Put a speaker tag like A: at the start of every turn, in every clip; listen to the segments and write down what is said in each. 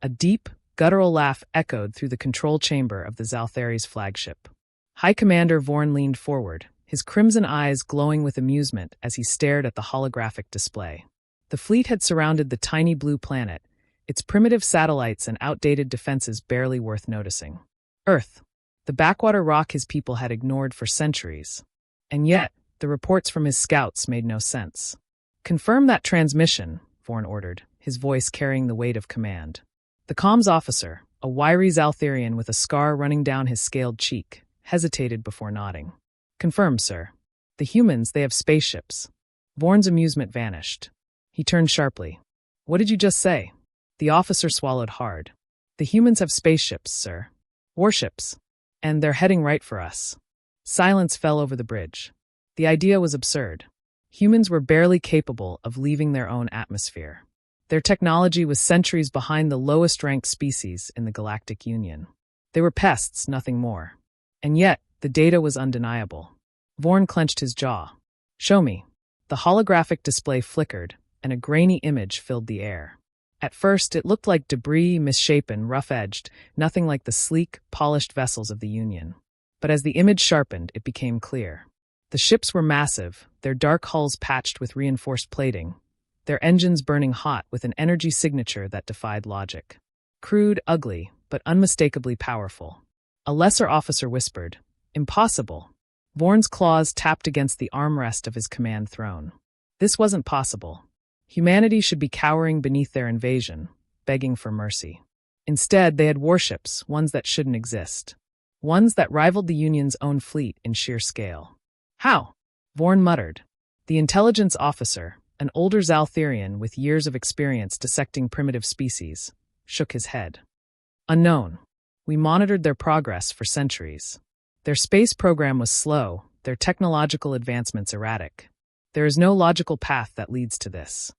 A: A deep, guttural laugh echoed through the control chamber of the Zalthari's flagship. High Commander Vorn leaned forward, his crimson eyes glowing with amusement as he stared at the holographic display. The fleet had surrounded the tiny blue planet, its primitive satellites and outdated defenses barely worth noticing. Earth, the backwater rock his people had ignored for centuries. And yet, the reports from his scouts made no sense. "Confirm that transmission," Vorn ordered, his voice carrying the weight of command. The comms officer, a wiry Zaltharian with a scar running down his scaled cheek, hesitated before nodding. "Confirmed, sir. The humans, they have spaceships." Vorn's amusement vanished. He turned sharply. "What did you just say?" The officer swallowed hard. "The humans have spaceships, sir. Warships. And they're heading right for us." Silence fell over the bridge. The idea was absurd. Humans were barely capable of leaving their own atmosphere. Their technology was centuries behind the lowest-ranked species in the Galactic Union. They were pests, nothing more. And yet, the data was undeniable. Vorn clenched his jaw. "Show me." The holographic display flickered, and a grainy image filled the air. At first, it looked like debris, misshapen, rough-edged, nothing like the sleek, polished vessels of the Union. But as the image sharpened, it became clear. The ships were massive, their dark hulls patched with reinforced plating, their engines burning hot with an energy signature that defied logic. Crude, ugly, but unmistakably powerful. A lesser officer whispered, "Impossible." Vorn's claws tapped against the armrest of his command throne. This wasn't possible. Humanity should be cowering beneath their invasion, begging for mercy. Instead, they had warships, ones that shouldn't exist. Ones that rivaled the Union's own fleet in sheer scale. "How?" Vorn muttered. The intelligence officer, an older Zaltharian with years of experience dissecting primitive species, shook his head. "Unknown. We monitored their progress for centuries. Their space program was slow, their technological advancements erratic. There is no logical path that leads to this."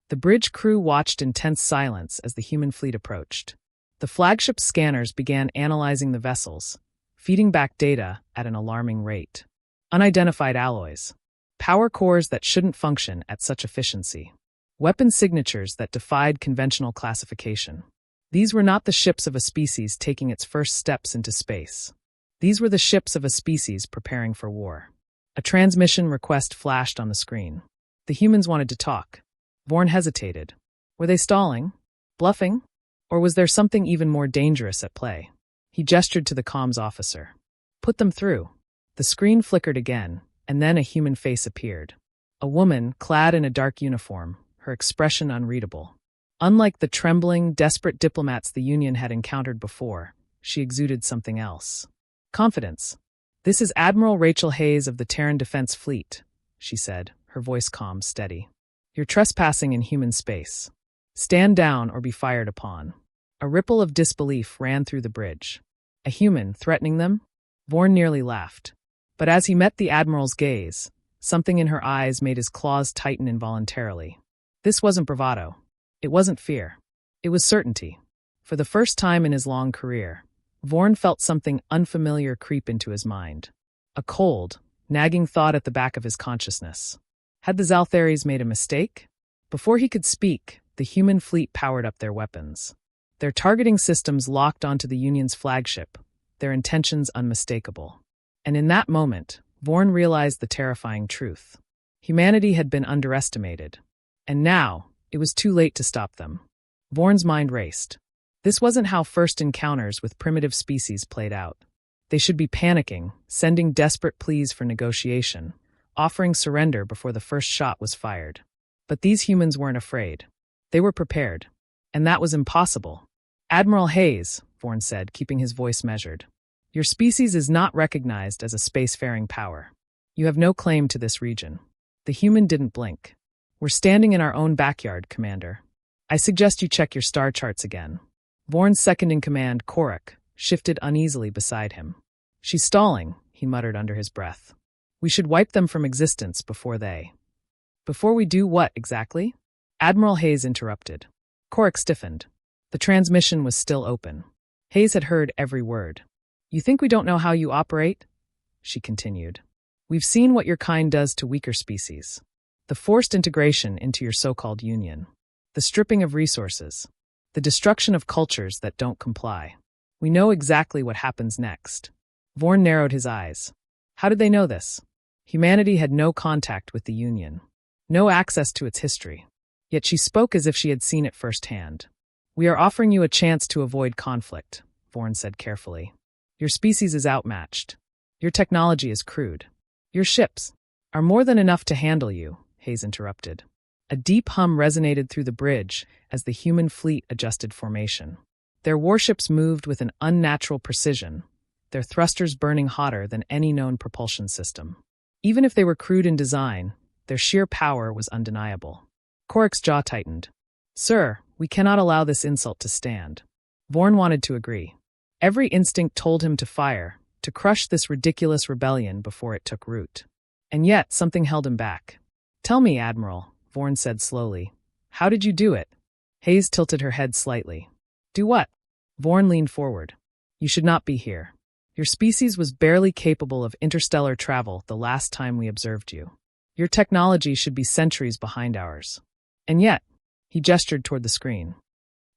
A: The bridge crew watched in tense silence as the human fleet approached. The flagship scanners began analyzing the vessels, feeding back data at an alarming rate. Unidentified alloys. Power cores that shouldn't function at such efficiency. Weapon signatures that defied conventional classification. These were not the ships of a species taking its first steps into space. These were the ships of a species preparing for war. A transmission request flashed on the screen. The humans wanted to talk. Vorn hesitated. Were they stalling? Bluffing? Or was there something even more dangerous at play? He gestured to the comms officer. "Put them through." The screen flickered again, and then a human face appeared. A woman, clad in a dark uniform, her expression unreadable. Unlike the trembling, desperate diplomats the Union had encountered before, she exuded something else. Confidence. "This is Admiral Rachel Hayes of the Terran Defense Fleet," she said, her voice calm, steady. "You're trespassing in human space. Stand down or be fired upon." A ripple of disbelief ran through the bridge. A human threatening them? Vorn nearly laughed. But as he met the Admiral's gaze, something in her eyes made his claws tighten involuntarily. This wasn't bravado. It wasn't fear. It was certainty. For the first time in his long career, Vorn felt something unfamiliar creep into his mind. A cold, nagging thought at the back of his consciousness. Had the Zaltharis made a mistake? Before he could speak, the human fleet powered up their weapons. Their targeting systems locked onto the Union's flagship, their intentions unmistakable. And in that moment, Vorn realized the terrifying truth. Humanity had been underestimated. And now, it was too late to stop them. Vorn's mind raced. This wasn't how first encounters with primitive species played out. They should be panicking, sending desperate pleas for negotiation, offering surrender before the first shot was fired. But these humans weren't afraid. They were prepared. And that was impossible. "Admiral Hayes," Vorn said, keeping his voice measured, "your species is not recognized as a spacefaring power. You have no claim to this region." The human didn't blink. "We're standing in our own backyard, Commander. I suggest you check your star charts again." Vorn's second-in-command, Korak, shifted uneasily beside him. "She's stalling," he muttered under his breath. "We should wipe them from existence before they—" "Before we do what, exactly?" Admiral Hayes interrupted. Korak stiffened. The transmission was still open. Hayes had heard every word. "You think we don't know how you operate?" she continued. "We've seen what your kind does to weaker species. The forced integration into your so-called union. The stripping of resources. The destruction of cultures that don't comply. We know exactly what happens next. Vorn narrowed his eyes. How did they know this? Humanity had no contact with the Union. No access to its history. Yet she spoke as if she had seen it firsthand. We are offering you a chance to avoid conflict, Vorn said carefully. Your species is outmatched. Your technology is crude. Your ships are more than enough to handle you, Hayes interrupted. A deep hum resonated through the bridge as the human fleet adjusted formation. Their warships moved with an unnatural precision, their thrusters burning hotter than any known propulsion system. Even if they were crude in design, their sheer power was undeniable. Korik's jaw tightened. Sir, we cannot allow this insult to stand. Vorn wanted to agree. Every instinct told him to fire, to crush this ridiculous rebellion before it took root. And yet, something held him back. Tell me, Admiral, Vorn said slowly. How did you do it? Hayes tilted her head slightly. Do what? Vorn leaned forward. You should not be here. Your species was barely capable of interstellar travel the last time we observed you. Your technology should be centuries behind ours. And yet, he gestured toward the screen.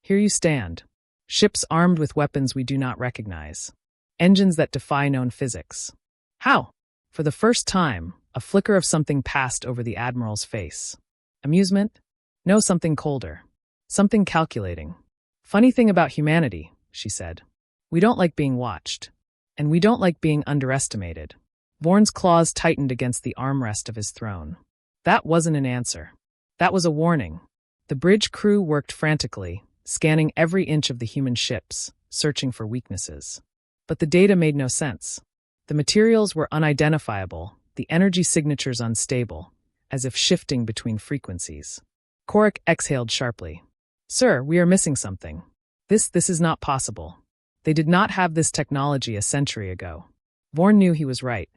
A: Here you stand. Ships armed with weapons we do not recognize. Engines that defy known physics. How? For the first time, a flicker of something passed over the Admiral's face. Amusement? No, something colder. Something calculating. Funny thing about humanity, she said. We don't like being watched. And we don't like being underestimated. Vorn's claws tightened against the armrest of his throne. That wasn't an answer. That was a warning. The bridge crew worked frantically, scanning every inch of the human ships, searching for weaknesses. But the data made no sense. The materials were unidentifiable, the energy signatures unstable, as if shifting between frequencies. Korik exhaled sharply. Sir, we are missing something. This is not possible. They did not have this technology a century ago. Vorn knew he was right.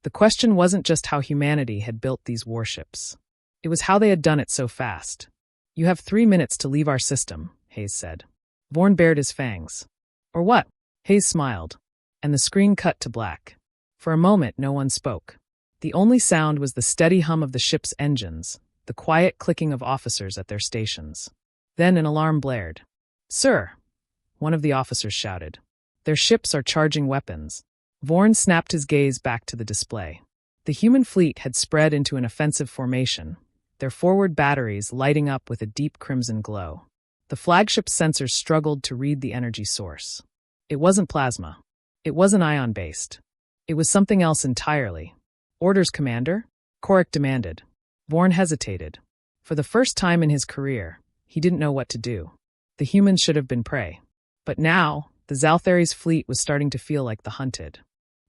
A: The question wasn't just how humanity had built these warships. It was how they had done it so fast. You have 3 minutes to leave our system, Hayes said. Vorn bared his fangs. Or what? Hayes smiled, and the screen cut to black. For a moment, no one spoke. The only sound was the steady hum of the ship's engines, the quiet clicking of officers at their stations. Then an alarm blared. Sir, one of the officers shouted. Their ships are charging weapons. Vorn snapped his gaze back to the display. The human fleet had spread into an offensive formation, their forward batteries lighting up with a deep crimson glow. The flagship's sensors struggled to read the energy source. It wasn't plasma. It wasn't ion-based. It was something else entirely. Orders, Commander? Korik demanded. Vorn hesitated. For the first time in his career, he didn't know what to do. The humans should have been prey. But now, the Zalthari's fleet was starting to feel like the hunted.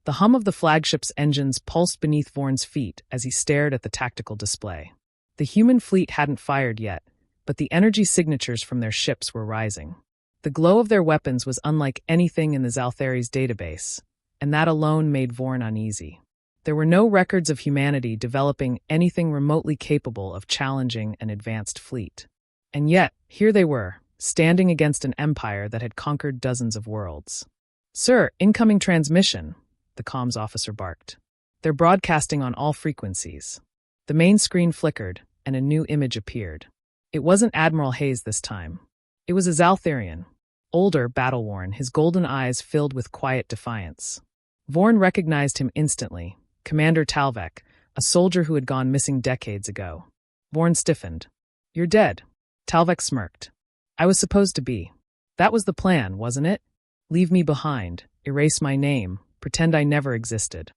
A: The hum of the flagship's engines pulsed beneath Vorn's feet as he stared at the tactical display. The human fleet hadn't fired yet, but the energy signatures from their ships were rising. The glow of their weapons was unlike anything in the Zalthari's database, and that alone made Vorn uneasy. There were no records of humanity developing anything remotely capable of challenging an advanced fleet. And yet, here they were, standing against an empire that had conquered dozens of worlds. Sir, incoming transmission, the comms officer barked. They're broadcasting on all frequencies. The main screen flickered, and a new image appeared. It wasn't Admiral Hayes this time. It was a Zaltharian, older, battle-worn, his golden eyes filled with quiet defiance. Vorn recognized him instantly, Commander Talvek, a soldier who had gone missing decades ago. Vorn stiffened. You're dead. Talvek smirked. I was supposed to be. That was the plan, wasn't it? Leave me behind, erase my name, pretend I never existed.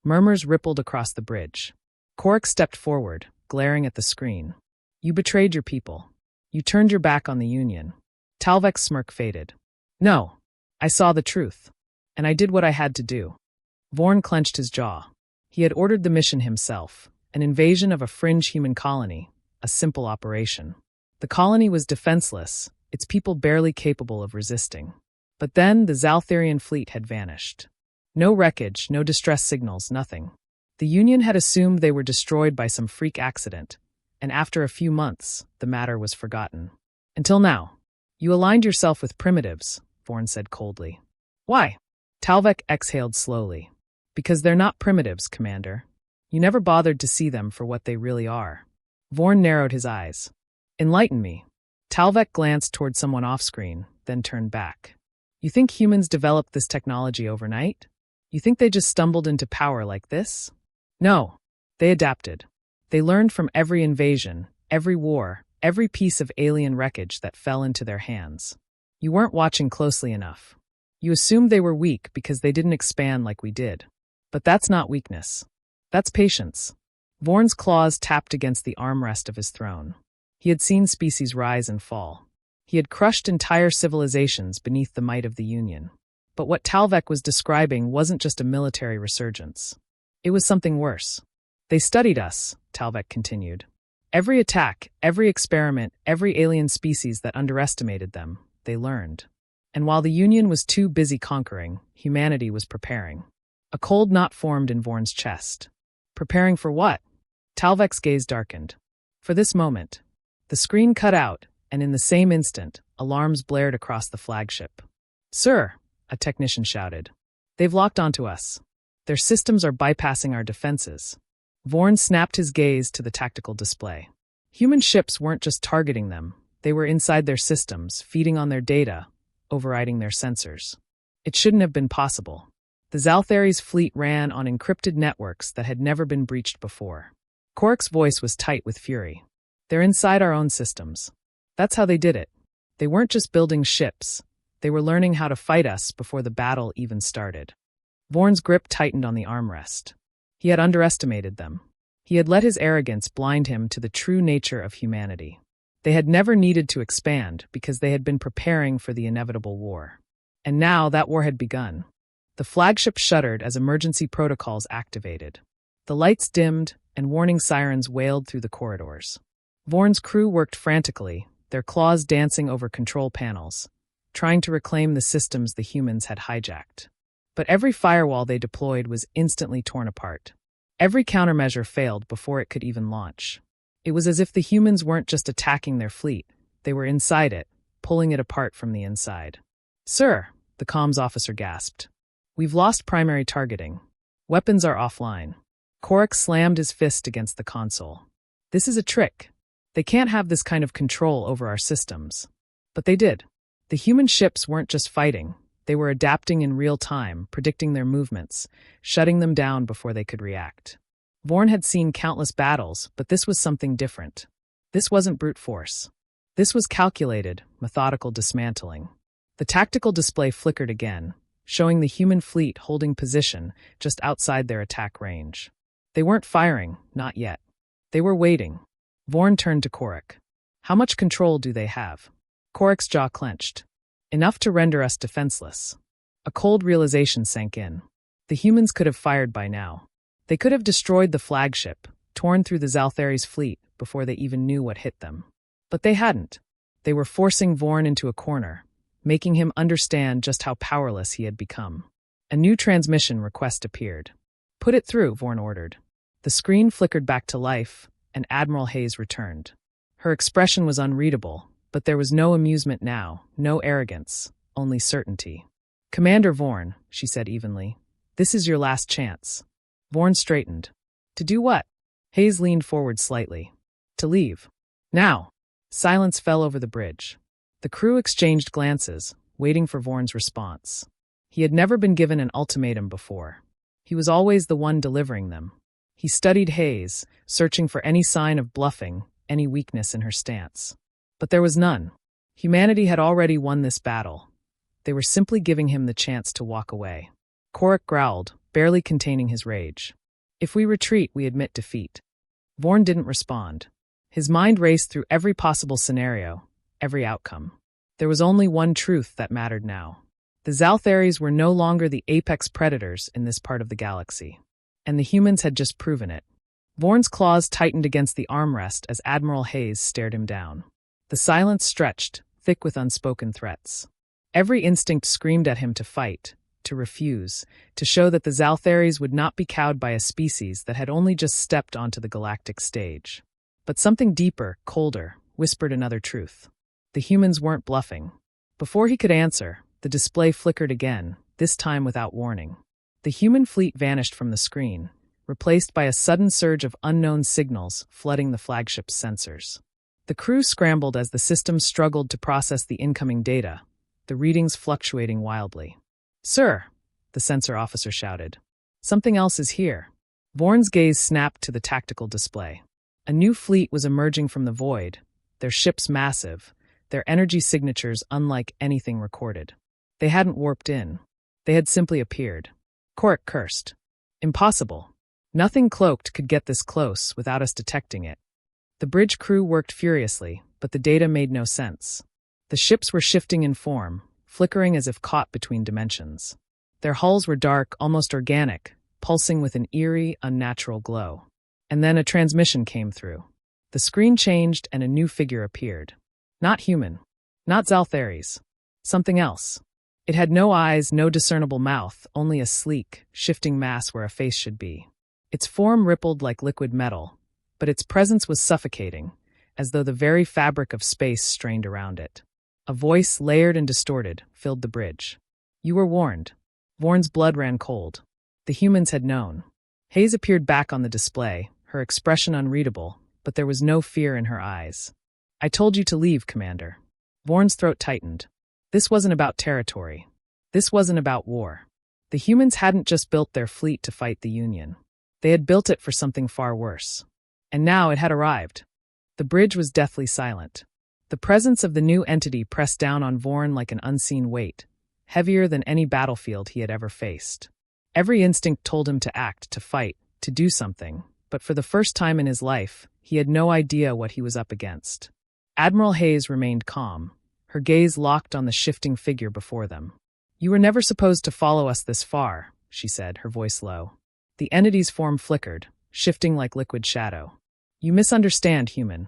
A: Murmurs rippled across the bridge. Korik stepped forward, glaring at the screen. You betrayed your people. You turned your back on the Union. Talvek's smirk faded. No, I saw the truth. And I did what I had to do. Vorn clenched his jaw. He had ordered the mission himself, an invasion of a fringe human colony, a simple operation. The colony was defenseless, its people barely capable of resisting. But then the Zaltharian fleet had vanished. No wreckage, no distress signals, nothing. The Union had assumed they were destroyed by some freak accident, and after a few months, the matter was forgotten. Until now. You aligned yourself with primitives, Vorn said coldly. Why? Talvek exhaled slowly. Because they're not primitives, Commander. You never bothered to see them for what they really are. Vorn narrowed his eyes. Enlighten me. Talvek glanced toward someone off-screen, then turned back. You think humans developed this technology overnight? You think they just stumbled into power like this? No. They adapted. They learned from every invasion, every war, every piece of alien wreckage that fell into their hands. You weren't watching closely enough. You assumed they were weak because they didn't expand like we did. But that's not weakness. That's patience. Vorn's claws tapped against the armrest of his throne. He had seen species rise and fall. He had crushed entire civilizations beneath the might of the Union. But what Talvek was describing wasn't just a military resurgence. It was something worse. They studied us, Talvek continued. Every attack, every experiment, every alien species that underestimated them, they learned. And while the Union was too busy conquering, humanity was preparing. A cold knot formed in Vorn's chest. Preparing for what? Talvek's gaze darkened. For this moment. The screen cut out, and in the same instant, alarms blared across the flagship. Sir, a technician shouted. They've locked onto us. Their systems are bypassing our defenses. Vorn snapped his gaze to the tactical display. Human ships weren't just targeting them. They were inside their systems, feeding on their data, overriding their sensors. It shouldn't have been possible. The Zalthary's fleet ran on encrypted networks that had never been breached before. Korik's voice was tight with fury. They're inside our own systems. That's how they did it. They weren't just building ships. They were learning how to fight us before the battle even started. Vorn's grip tightened on the armrest. He had underestimated them. He had let his arrogance blind him to the true nature of humanity. They had never needed to expand because they had been preparing for the inevitable war. And now that war had begun. The flagship shuddered as emergency protocols activated. The lights dimmed, and warning sirens wailed through the corridors. Vorn's crew worked frantically, their claws dancing over control panels, trying to reclaim the systems the humans had hijacked. But every firewall they deployed was instantly torn apart. Every countermeasure failed before it could even launch. It was as if the humans weren't just attacking their fleet, they were inside it, pulling it apart from the inside. Sir, the comms officer gasped. We've lost primary targeting. Weapons are offline. Korik slammed his fist against the console. This is a trick. They can't have this kind of control over our systems. But they did. The human ships weren't just fighting. They were adapting in real time, predicting their movements, shutting them down before they could react. Vorn had seen countless battles, but this was something different. This wasn't brute force. This was calculated, methodical dismantling. The tactical display flickered again, showing the human fleet holding position just outside their attack range. They weren't firing, not yet. They were waiting. Vorn turned to Korik. How much control do they have? Korik's jaw clenched. Enough to render us defenseless. A cold realization sank in. The humans could have fired by now. They could have destroyed the flagship, torn through the Zalthary's fleet before they even knew what hit them. But they hadn't. They were forcing Vorn into a corner, making him understand just how powerless he had become. A new transmission request appeared. Put it through, Vorn ordered. The screen flickered back to life, and Admiral Hayes returned. Her expression was unreadable, but there was no amusement now, no arrogance, only certainty. Commander Vorn, she said evenly, this is your last chance. Vorn straightened. To do what? Hayes leaned forward slightly. To leave. Now. Silence fell over the bridge. The crew exchanged glances, waiting for Vorn's response. He had never been given an ultimatum before. He was always the one delivering them. He studied Hayes, searching for any sign of bluffing, any weakness in her stance. But there was none. Humanity had already won this battle. They were simply giving him the chance to walk away. Korik growled, barely containing his rage. If we retreat, we admit defeat. Vorn didn't respond. His mind raced through every possible scenario, every outcome. There was only one truth that mattered now. The Zaltharies were no longer the apex predators in this part of the galaxy. And the humans had just proven it. Vorn's claws tightened against the armrest as Admiral Hayes stared him down. The silence stretched, thick with unspoken threats. Every instinct screamed at him to fight, to refuse, to show that the Zaltharies would not be cowed by a species that had only just stepped onto the galactic stage. But something deeper, colder, whispered another truth. The humans weren't bluffing. Before he could answer, the display flickered again, this time without warning. The human fleet vanished from the screen, replaced by a sudden surge of unknown signals flooding the flagship's sensors. The crew scrambled as the system struggled to process the incoming data, the readings fluctuating wildly. "Sir," the sensor officer shouted. "Something else is here." Vorn's gaze snapped to the tactical display. A new fleet was emerging from the void, their ships massive, their energy signatures unlike anything recorded. They hadn't warped in. They had simply appeared. Korik cursed. "Impossible. Nothing cloaked could get this close without us detecting it." The bridge crew worked furiously, but the data made no sense. The ships were shifting in form, flickering as if caught between dimensions. Their hulls were dark, almost organic, pulsing with an eerie, unnatural glow. And then a transmission came through. The screen changed and a new figure appeared. Not human. Not Zaltharies. Something else. It had no eyes, no discernible mouth, only a sleek, shifting mass where a face should be. Its form rippled like liquid metal, but its presence was suffocating, as though the very fabric of space strained around it. A voice, layered and distorted, filled the bridge. "You were warned." Vorn's blood ran cold. The humans had known. Hayes appeared back on the display, her expression unreadable, but there was no fear in her eyes. "I told you to leave, Commander." Vorn's throat tightened. This wasn't about territory. This wasn't about war. The humans hadn't just built their fleet to fight the Union. They had built it for something far worse. And now it had arrived. The bridge was deathly silent. The presence of the new entity pressed down on Vorn like an unseen weight, heavier than any battlefield he had ever faced. Every instinct told him to act, to fight, to do something, but for the first time in his life, he had no idea what he was up against. Admiral Hayes remained calm, her gaze locked on the shifting figure before them. "You were never supposed to follow us this far," she said, her voice low. The entity's form flickered, shifting like liquid shadow. "You misunderstand, human."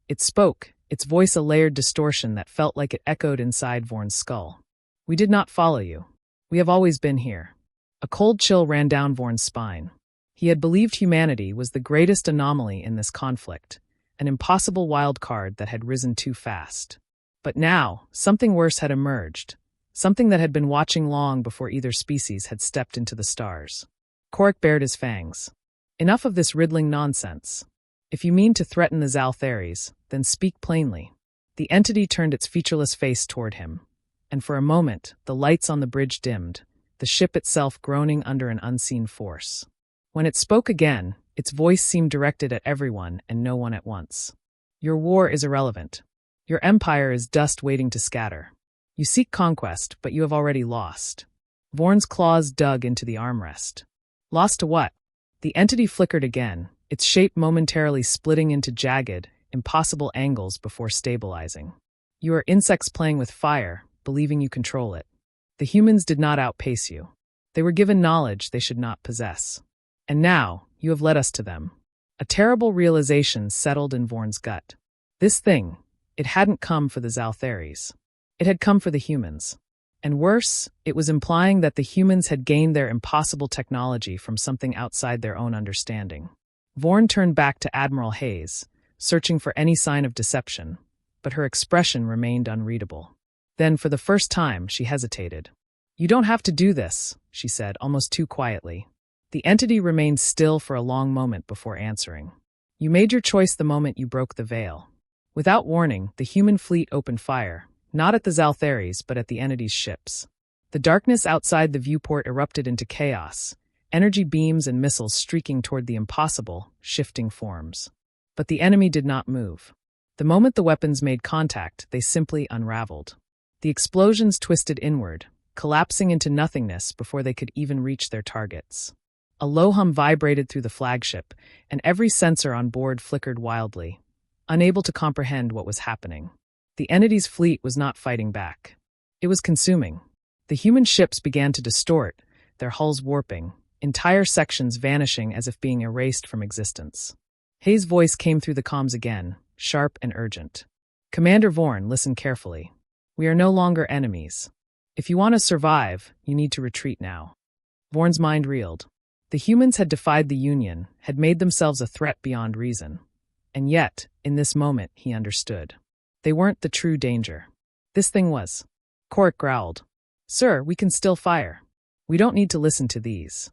A: It spoke, its voice a layered distortion that felt like it echoed inside Vorn's skull. "We did not follow you. We have always been here." A cold chill ran down Vorn's spine. He had believed humanity was the greatest anomaly in this conflict, an impossible wild card that had risen too fast. But now, something worse had emerged, something that had been watching long before either species had stepped into the stars. Korik bared his fangs. "Enough of this riddling nonsense. If you mean to threaten the Zaltharies, then speak plainly." The entity turned its featureless face toward him, and for a moment, the lights on the bridge dimmed, the ship itself groaning under an unseen force. When it spoke again, its voice seemed directed at everyone and no one at once. "Your war is irrelevant. Your empire is dust waiting to scatter. You seek conquest, but you have already lost." Vorn's claws dug into the armrest. "Lost to what?" The entity flickered again, its shape momentarily splitting into jagged, impossible angles before stabilizing. "You are insects playing with fire, believing you control it. The humans did not outpace you. They were given knowledge they should not possess. And now, you have led us to them." A terrible realization settled in Vorn's gut. This thing, it hadn't come for the Zaltharies. It had come for the humans. And worse, it was implying that the humans had gained their impossible technology from something outside their own understanding. Vorn turned back to Admiral Hayes, searching for any sign of deception, but her expression remained unreadable. Then, for the first time, she hesitated. "You don't have to do this," she said, almost too quietly. The entity remained still for a long moment before answering. "You made your choice the moment you broke the veil." Without warning, the human fleet opened fire, not at the Zaltharies, but at the entity's ships. The darkness outside the viewport erupted into chaos, energy beams and missiles streaking toward the impossible, shifting forms. But the enemy did not move. The moment the weapons made contact, they simply unraveled. The explosions twisted inward, collapsing into nothingness before they could even reach their targets. A low hum vibrated through the flagship, and every sensor on board flickered wildly, unable to comprehend what was happening. The entity's fleet was not fighting back. It was consuming. The human ships began to distort, their hulls warping, entire sections vanishing as if being erased from existence. Hayes' voice came through the comms again, sharp and urgent. "Commander Vorn, listen carefully. We are no longer enemies. If you want to survive, you need to retreat now." Vorn's mind reeled. The humans had defied the Union, had made themselves a threat beyond reason. And yet, in this moment, he understood. They weren't the true danger. This thing was. Korik growled. "Sir, we can still fire. We don't need to listen to these."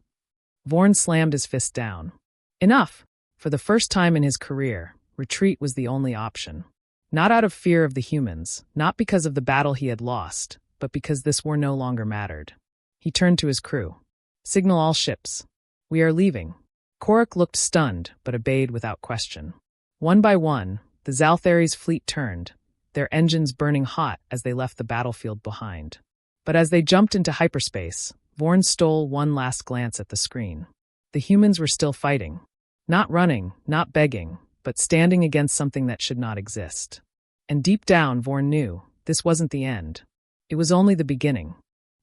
A: Vorn slammed his fist down. Enough! For the first time in his career, retreat was the only option. Not out of fear of the humans, not because of the battle he had lost, but because this war no longer mattered. He turned to his crew. "Signal all ships. We are leaving." Korik looked stunned, but obeyed without question. One by one, the Zalthary's fleet turned, their engines burning hot as they left the battlefield behind. But as they jumped into hyperspace, Vorn stole one last glance at the screen. The humans were still fighting. Not running, not begging, but standing against something that should not exist. And deep down, Vorn knew, this wasn't the end. It was only the beginning.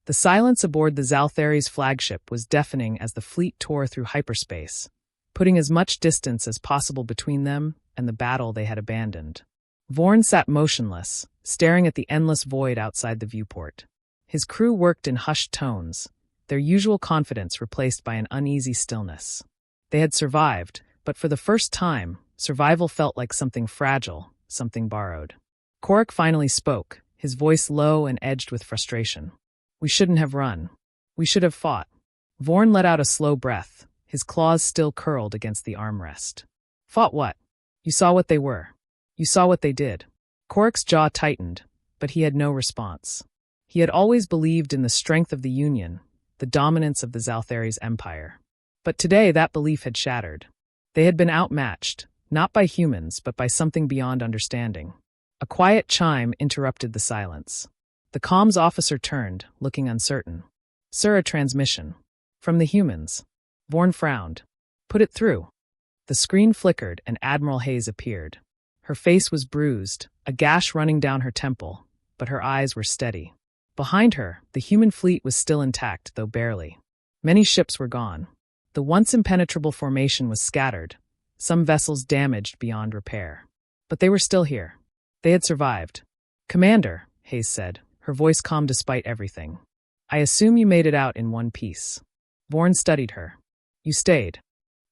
A: The silence aboard the Zalthary's flagship was deafening as the fleet tore through hyperspace, putting as much distance as possible between them and the battle they had abandoned. Vorn sat motionless, staring at the endless void outside the viewport. His crew worked in hushed tones, their usual confidence replaced by an uneasy stillness. They had survived, but for the first time, survival felt like something fragile, something borrowed. Korik finally spoke, his voice low and edged with frustration. "We shouldn't have run. We should have fought." Vorn let out a slow breath, his claws still curled against the armrest. "Fought what? You saw what they were. You saw what they did." Korik's jaw tightened, but he had no response. He had always believed in the strength of the Union, the dominance of the Zalthary's empire. But today that belief had shattered. They had been outmatched, not by humans, but by something beyond understanding. A quiet chime interrupted the silence. The comms officer turned, looking uncertain. "Sir, a transmission. From the humans." Vorn frowned. "Put it through." The screen flickered and Admiral Hayes appeared. Her face was bruised, a gash running down her temple, but her eyes were steady. Behind her, the human fleet was still intact, though barely. Many ships were gone. The once impenetrable formation was scattered, some vessels damaged beyond repair. But they were still here. They had survived. "Commander," Hayes said, her voice calm despite everything. "I assume you made it out in one piece." Vorn studied her. "You stayed."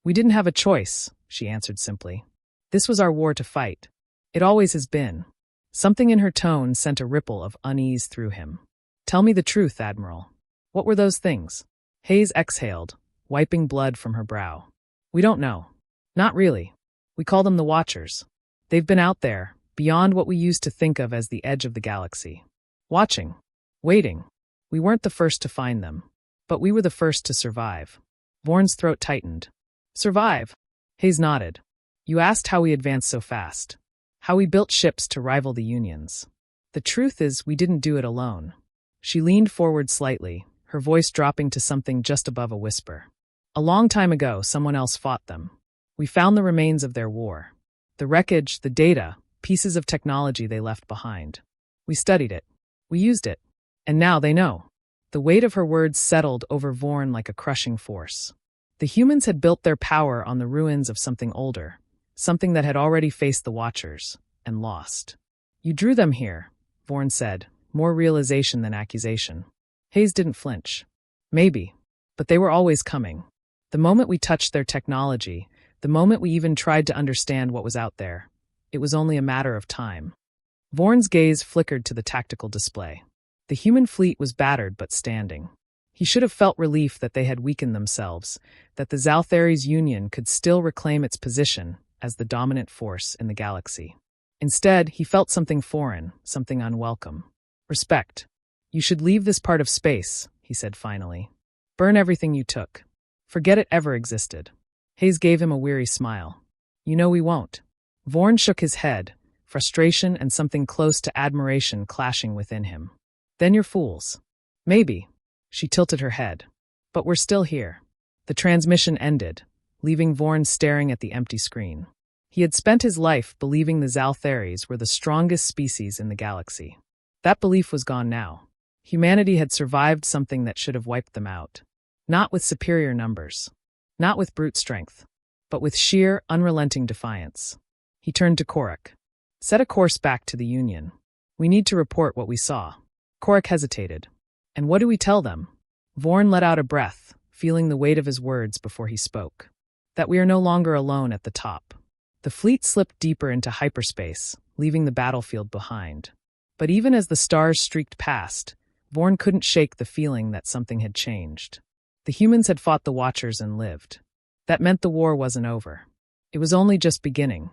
A: "We didn't have a choice," she answered simply. "This was our war to fight. It always has been." Something in her tone sent a ripple of unease through him. "Tell me the truth, Admiral. What were those things?" Hayes exhaled, wiping blood from her brow. "We don't know. Not really. We call them the Watchers. They've been out there, beyond what we used to think of as the edge of the galaxy. Watching. Waiting. We weren't the first to find them. But we were the first to survive." Vorn's throat tightened. "Survive?" Hayes nodded. "You asked how we advanced so fast. How we built ships to rival the Union's. The truth is, we didn't do it alone." She leaned forward slightly, her voice dropping to something just above a whisper. "A long time ago, someone else fought them. We found the remains of their war. The wreckage, the data, pieces of technology they left behind. We studied it. We used it. And now they know." The weight of her words settled over Vorn like a crushing force. The humans had built their power on the ruins of something older, something that had already faced the Watchers, and lost. "You drew them here," Vorn said, more realization than accusation. Hayes didn't flinch. "Maybe. But they were always coming. The moment we touched their technology, the moment we even tried to understand what was out there, it was only a matter of time." Vorn's gaze flickered to the tactical display. The human fleet was battered but standing. He should have felt relief that they had weakened themselves, that the Zalthary's Union could still reclaim its position as the dominant force in the galaxy. Instead, he felt something foreign, something unwelcome. "Respect. You should leave this part of space," he said finally. "Burn everything you took. Forget it ever existed." Hayes gave him a weary smile. "You know we won't." Vorn shook his head, frustration and something close to admiration clashing within him. "Then you're fools." "Maybe." She tilted her head. "But we're still here." The transmission ended, leaving Vorn staring at the empty screen. He had spent his life believing the Zaltharies were the strongest species in the galaxy. That belief was gone now. Humanity had survived something that should have wiped them out. Not with superior numbers. Not with brute strength. But with sheer, unrelenting defiance. He turned to Korik. "Set a course back to the Union. We need to report what we saw." Korik hesitated. "And what do we tell them?" Vorn let out a breath, feeling the weight of his words before he spoke. "That we are no longer alone at the top." The fleet slipped deeper into hyperspace, leaving the battlefield behind. But even as the stars streaked past, Vorn couldn't shake the feeling that something had changed. The humans had fought the Watchers and lived. That meant the war wasn't over. It was only just beginning.